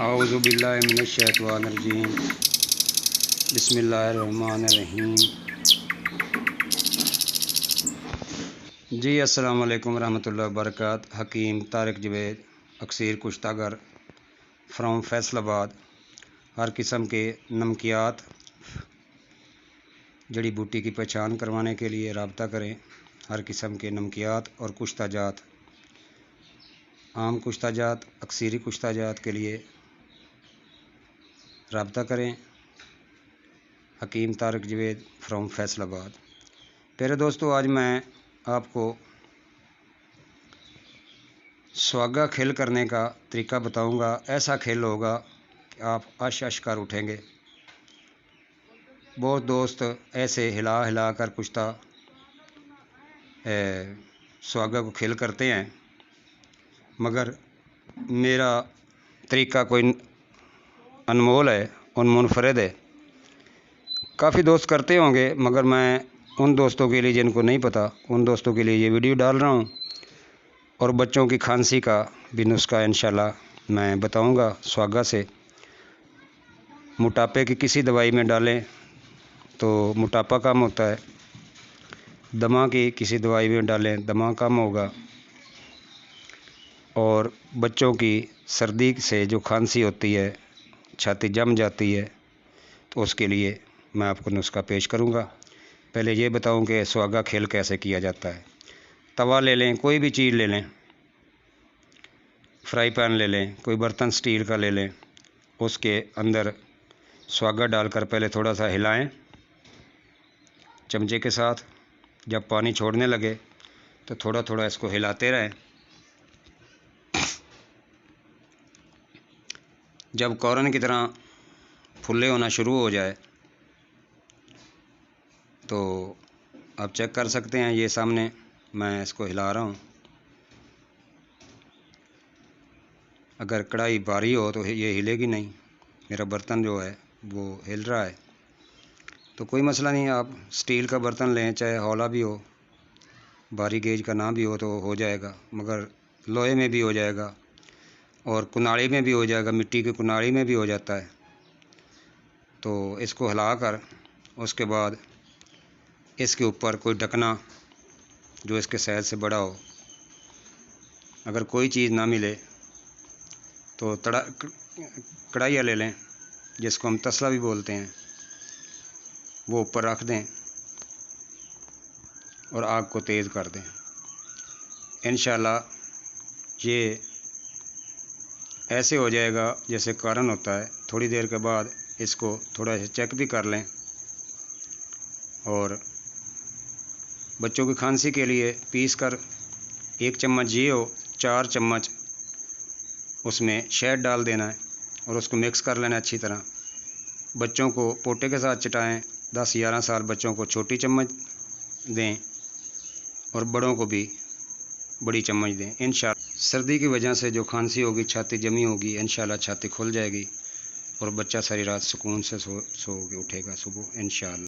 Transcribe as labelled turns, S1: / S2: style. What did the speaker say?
S1: औज़ु बिल्लाहि मिनश्शैतानिर्रजीम बिस्मिल्लाहिर्रहमानिर्रहीम। जी अस्सलाम वालेकुम रहमतुल्लाहि व बरकातहू। हकीम तारिक जवेद अक्सीर कुश्तागर फ्राम फैसलाबाद। हर किस्म के नमकियात जड़ी बूटी की पहचान करवाने के लिए रब्ता करें। हर किस्म के नमकियात और कुश्ता जात, आम कुश्ता जात, अक्सीरी कुश्ता जात के लिए रब्ता करें। हकीम तारिक जवेद फ्राम फैसलाबाद। प्यारे दोस्तों, आज मैं आपको सुहागा खेल करने का तरीका बताऊंगा। ऐसा खेल होगा कि आप अश अश कर उठेंगे। बहुत दोस्त ऐसे हिला हिला कर कुश्ता सुहागा को खेल करते हैं, मगर मेरा तरीका कोई अनमोल है और मुनफरद है। काफ़ी दोस्त करते होंगे, मगर मैं उन दोस्तों के लिए जिनको नहीं पता, उन दोस्तों के लिए ये वीडियो डाल रहा हूँ। और बच्चों की खांसी का भी नुस्खा इंशाल्लाह मैं बताऊंगा। सुहागा से मोटापे की किसी दवाई में डालें तो मोटापा कम होता है, दमा की किसी दवाई में डालें दमा कम होगा, और बच्चों की सर्दी से जो खांसी होती है, छाती जम जाती है, तो उसके लिए मैं आपको नुस्खा पेश करूंगा। पहले ये बताऊं कि सुहागा खेल कैसे किया जाता है। तवा ले लें, कोई भी चीज़ ले लें, फ्राई पैन ले लें, कोई बर्तन स्टील का ले लें। उसके अंदर सुहागा डालकर पहले थोड़ा सा हिलाएं चमचे के साथ। जब पानी छोड़ने लगे तो थोड़ा थोड़ा इसको हिलाते रहें। जब कौरन की तरह फुल्ले होना शुरू हो जाए तो आप चेक कर सकते हैं। ये सामने मैं इसको हिला रहा हूँ। अगर कढ़ाई भारी हो तो ये हिलेगी नहीं। मेरा बर्तन जो है वो हिल रहा है, तो कोई मसला नहीं। आप स्टील का बर्तन लें, चाहे हौला भी हो, भारी गेज का ना भी हो जाएगा, मगर लोहे में भी हो जाएगा और कुनाड़ी में भी हो जाएगा, मिट्टी की कुनाड़ी में भी हो जाता है। तो इसको हिलाकर उसके बाद इसके ऊपर कोई ढकना जो इसके साइज से बड़ा हो, अगर कोई चीज़ ना मिले तो कढ़ाइया ले लें, जिसको हम तसला भी बोलते हैं, वो ऊपर रख दें और आग को तेज़ कर दें। इंशाल्लाह ये ऐसे हो जाएगा जैसे कारण होता है। थोड़ी देर के बाद इसको थोड़ा सा चेक भी कर लें। और बच्चों की खांसी के लिए पीस कर 1 चम्मच ये हो, 4 चम्मच उसमें शहद डाल देना है और उसको मिक्स कर लेना अच्छी तरह। बच्चों को पोटे के साथ चटाएं। 10-11 साल बच्चों को छोटी चम्मच दें और बड़ों को भी बड़ी चम्मच दें। इंशाल्लाह सर्दी की वजह से जो खांसी होगी, छाती जमी होगी, इंशाल्लाह छाती खुल जाएगी और बच्चा सारी रात सुकून से सो के उठेगा सुबह इंशाल्लाह।